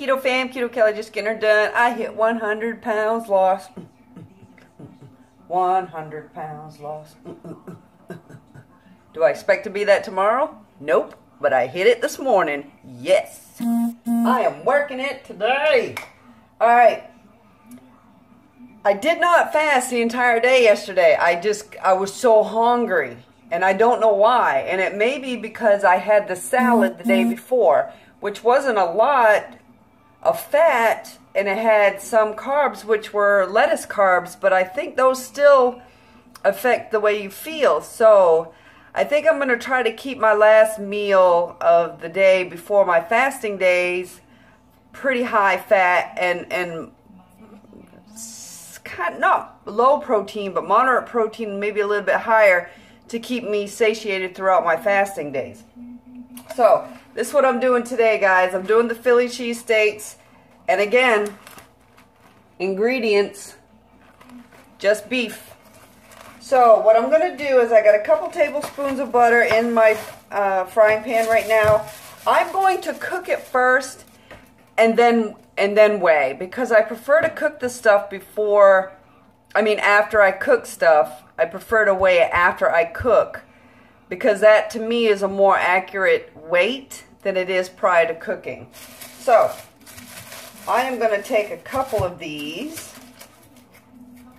Keto fam? Keto Kelly just getting her done. I hit 100 pounds lost. 100 pounds lost. Do I expect to be that tomorrow? Nope. But I hit it this morning. Yes. I am working it today. Alright. I did not fast the entire day yesterday. I was so hungry. And I don't know why. And it may be because I had the salad the day before, which wasn't a lot of fat, and it had some carbs, which were lettuce carbs, but I think those still affect the way you feel. So I think I'm going to try to keep my last meal of the day before my fasting days pretty high fat and kind of not low protein, but moderate protein, maybe a little bit higher, to keep me satiated throughout my fasting days. So, this is what I'm doing today, guys. I'm doing the Philly cheesesteaks. And again, ingredients, just beef. So, what I'm going to do is I got a couple tablespoons of butter in my frying pan right now. I'm going to cook it first and then weigh, because I prefer to cook the stuff after I cook stuff. I prefer to weigh it after I cook, because that to me is a more accurate weight than it is prior to cooking. So I am going to take a couple of these,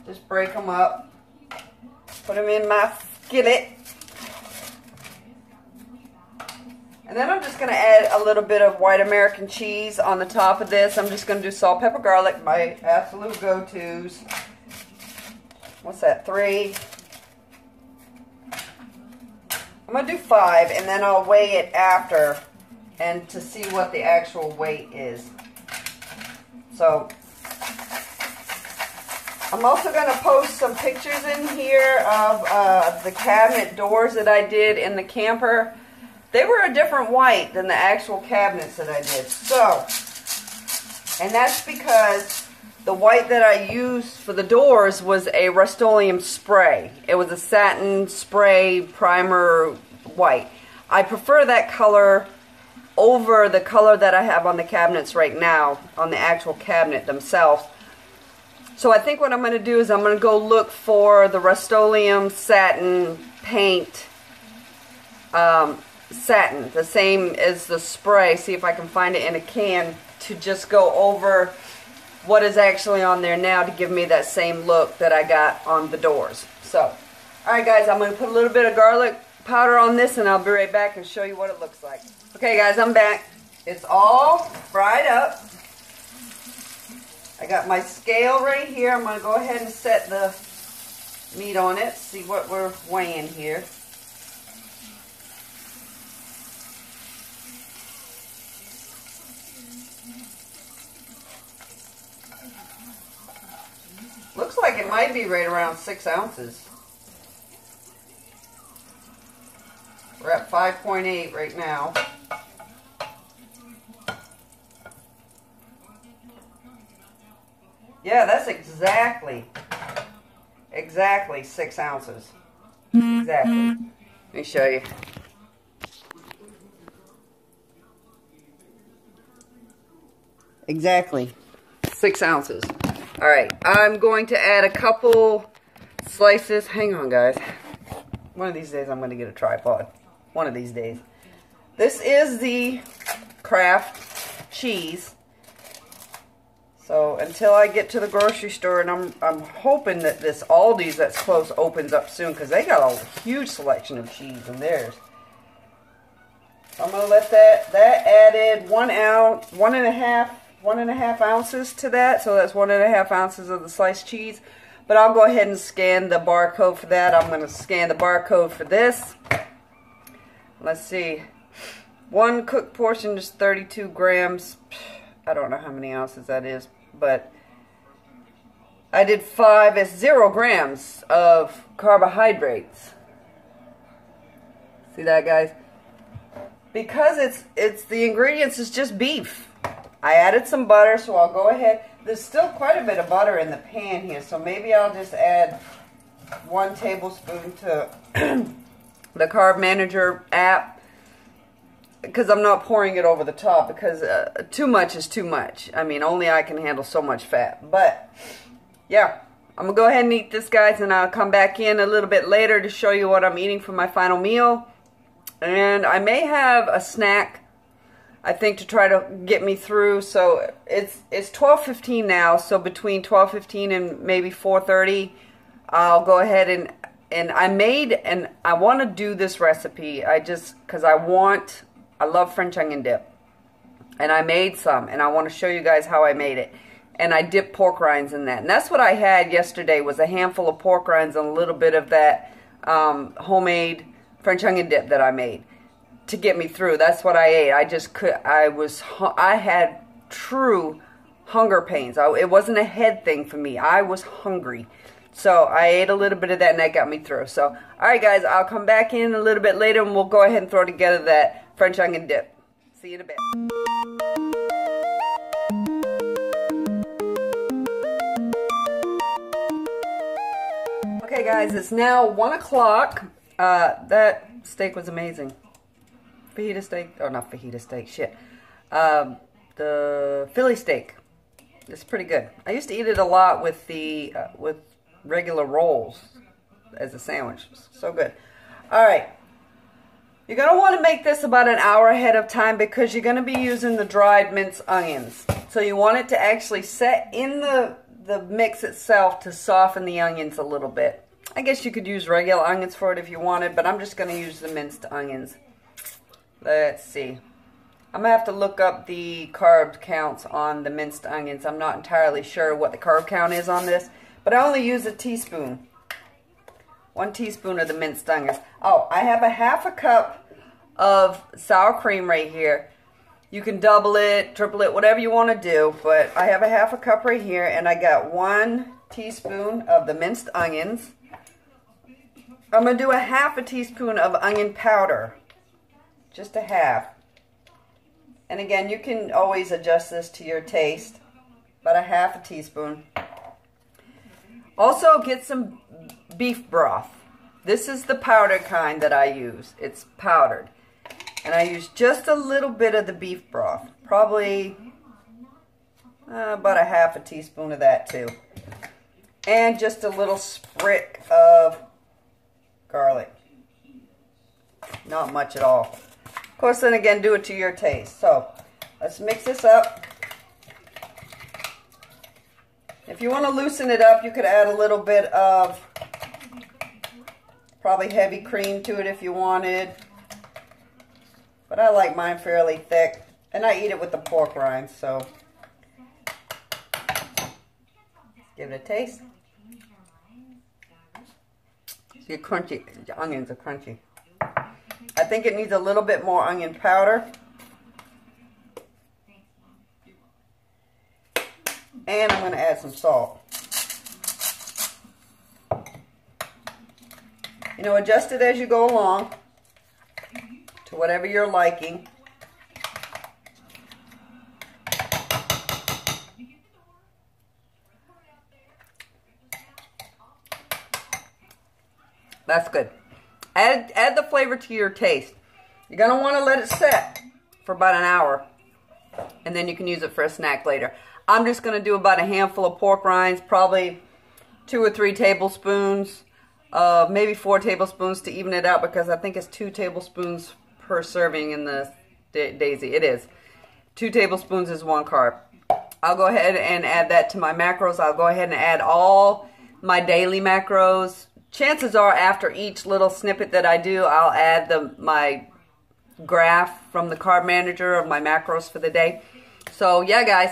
just break them up, put them in my skillet, and then I'm just going to add a little bit of white American cheese on the top of this. I'm just going to do salt, pepper, garlic, my absolute go-tos. What's that, 3? I'm going to do 5, and then I'll weigh it after and to see what the actual weight is. So, I'm also going to post some pictures in here of the cabinet doors that I did in the camper. They were a different white than the actual cabinets that I did. So, and that's because the white that I used for the doors was a Rust-Oleum spray. It was a satin spray primer white. I prefer that color over the color that I have on the cabinets right now, on the actual cabinet themselves. So I think what I'm going to do is I'm going to go look for the Rust-Oleum satin paint, satin, the same as the spray, see if I can find it in a can, to just go over what is actually on there now to give me that same look that I got on the doors. So, alright guys, I'm going to put a little bit of garlic powder on this, and I'll be right back and show you what it looks like. Okay guys, I'm back. It's all fried up. I got my scale right here. I'm going to go ahead and set the meat on it, see what we're weighing here. Looks like it might be right around 6 ounces. We're at 5.8 right now. Yeah, that's exactly 6 ounces. Exactly. Let me show you. Exactly 6 ounces. Alright, I'm going to add a couple slices. Hang on, guys. One of these days I'm going to get a tripod. One of these days. This is the Kraft cheese. So until I get to the grocery store, and I'm hoping that this Aldi's that's close opens up soon, because they got a huge selection of cheese in theirs. So I'm going to let that added 1.5 ounces to that, so that's 1.5 ounces of the sliced cheese. But I'll go ahead and scan the barcode for that. I'm going to scan the barcode for this. Let's see. One cooked portion is 32 grams. I don't know how many ounces that is, but I did 5. It's 0 grams of carbohydrates. See that, guys? Because it's the ingredients is just beef. I added some butter, so I'll go ahead. There's still quite a bit of butter in the pan here, so maybe I'll just add 1 tablespoon to the Carb Manager app. because I'm not pouring it over the top, because too much is too much. I mean, only I can handle so much fat. But yeah, I'm gonna go ahead and eat this, guys, and I'll come back in a little bit later to show you what I'm eating for my final meal. And I may have a snack, I think, to try to get me through. So it's 12:15 now, so between 12:15 and maybe 4:30, I'll go ahead and I want to do this recipe. Because I love French onion dip. And I made some, and I want to show you guys how I made it. And I dipped pork rinds in that. And that's what I had yesterday, was a handful of pork rinds and a little bit of that homemade French onion dip that I made to get me through. That's what I ate. I had true hunger pains. It wasn't a head thing for me. I was hungry. So I ate a little bit of that, and that got me through. So, alright guys, I'll come back in a little bit later, and we'll go ahead and throw together that French onion dip. See you in a bit. Okay guys, it's now 1 o'clock. That steak was amazing. Fajita steak, oh not fajita steak, shit. The Philly steak. It's pretty good. I used to eat it a lot with with regular rolls as a sandwich. So good. Alright. You're going to want to make this about an hour ahead of time, because you're going to be using the dried minced onions. So you want it to actually set in the mix itself to soften the onions a little bit. I guess you could use regular onions for it if you wanted, but I'm just going to use the minced onions. Let's see. I'm going to have to look up the carb counts on the minced onions. I'm not entirely sure what the carb count is on this, but I only use a teaspoon. 1 teaspoon of the minced onions. Oh, I have a ½ a cup of sour cream right here. You can double it, triple it, whatever you want to do, but I have a ½ a cup right here, and I got 1 teaspoon of the minced onions. I'm going to do a ½ a teaspoon of onion powder. Just a half. And again, you can always adjust this to your taste, but a ½ a teaspoon. Also, get some beef broth. This is the powdered kind that I use. It's powdered. And I use just a little bit of the beef broth. Probably about a ½ a teaspoon of that too. And just a little sprig of garlic. Not much at all. Of course, then again, do it to your taste. So, let's mix this up. If you want to loosen it up, you could add a little bit of probably heavy cream to it if you wanted. But I like mine fairly thick. And I eat it with the pork rinds, so give it a taste. See, crunchy. The onions are crunchy. I think it needs a little bit more onion powder. And I'm going to add some salt. You know, adjust it as you go along to whatever you're liking. That's good. Add the flavor to your taste. You're going to want to let it set for about an hour, and then you can use it for a snack later. I'm just going to do about a handful of pork rinds, probably 2 or 3 tablespoons, maybe 4 tablespoons to even it out, because I think it's 2 tablespoons per serving in the Daisy. It is. 2 tablespoons is 1 carb. I'll go ahead and add that to my macros. I'll go ahead and add all my daily macros. Chances are after each little snippet that I do, I'll add my graph from the Carb Manager of my macros for the day. So yeah, guys,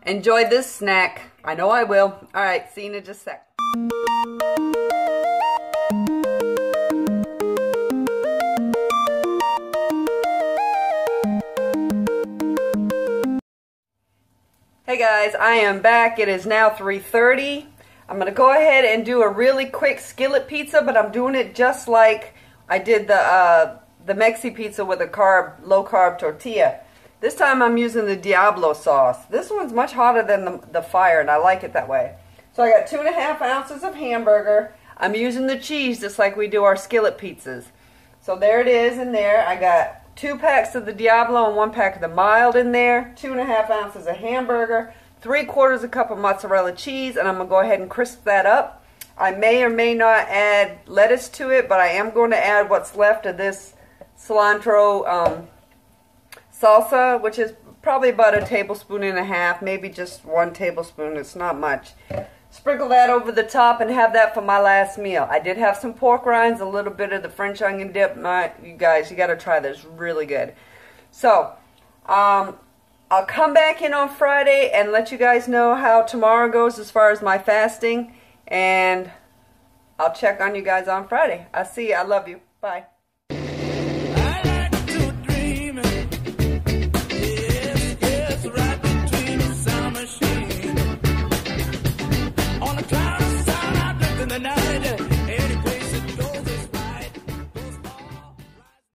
enjoy this snack. I know I will. Alright, see you in just a sec. Hey guys, I am back. It is now 3:30. I'm going to go ahead and do a really quick skillet pizza, but I'm doing it just like I did the Mexi pizza with a low carb tortilla. This time I'm using the Diablo sauce. This one's much hotter than the fire, and I like it that way. So I got 2½ ounces of hamburger. I'm using the cheese just like we do our skillet pizzas. So there it is in there. I got 2 packs of the Diablo and 1 pack of the mild in there, 2.5 ounces of hamburger, 3/4 cup of mozzarella cheese, and I'm going to go ahead and crisp that up. I may or may not add lettuce to it, but I am going to add what's left of this cilantro salsa, which is probably about 1.5 tablespoons, maybe just 1 tablespoon. It's not much. Sprinkle that over the top and have that for my last meal. I did have some pork rinds, a little bit of the French onion dip. You guys, you got to try this. Really good. So, I'll come back in on Friday and let you guys know how tomorrow goes as far as my fasting. And I'll check on you guys on Friday. I'll see you. I love you. Bye.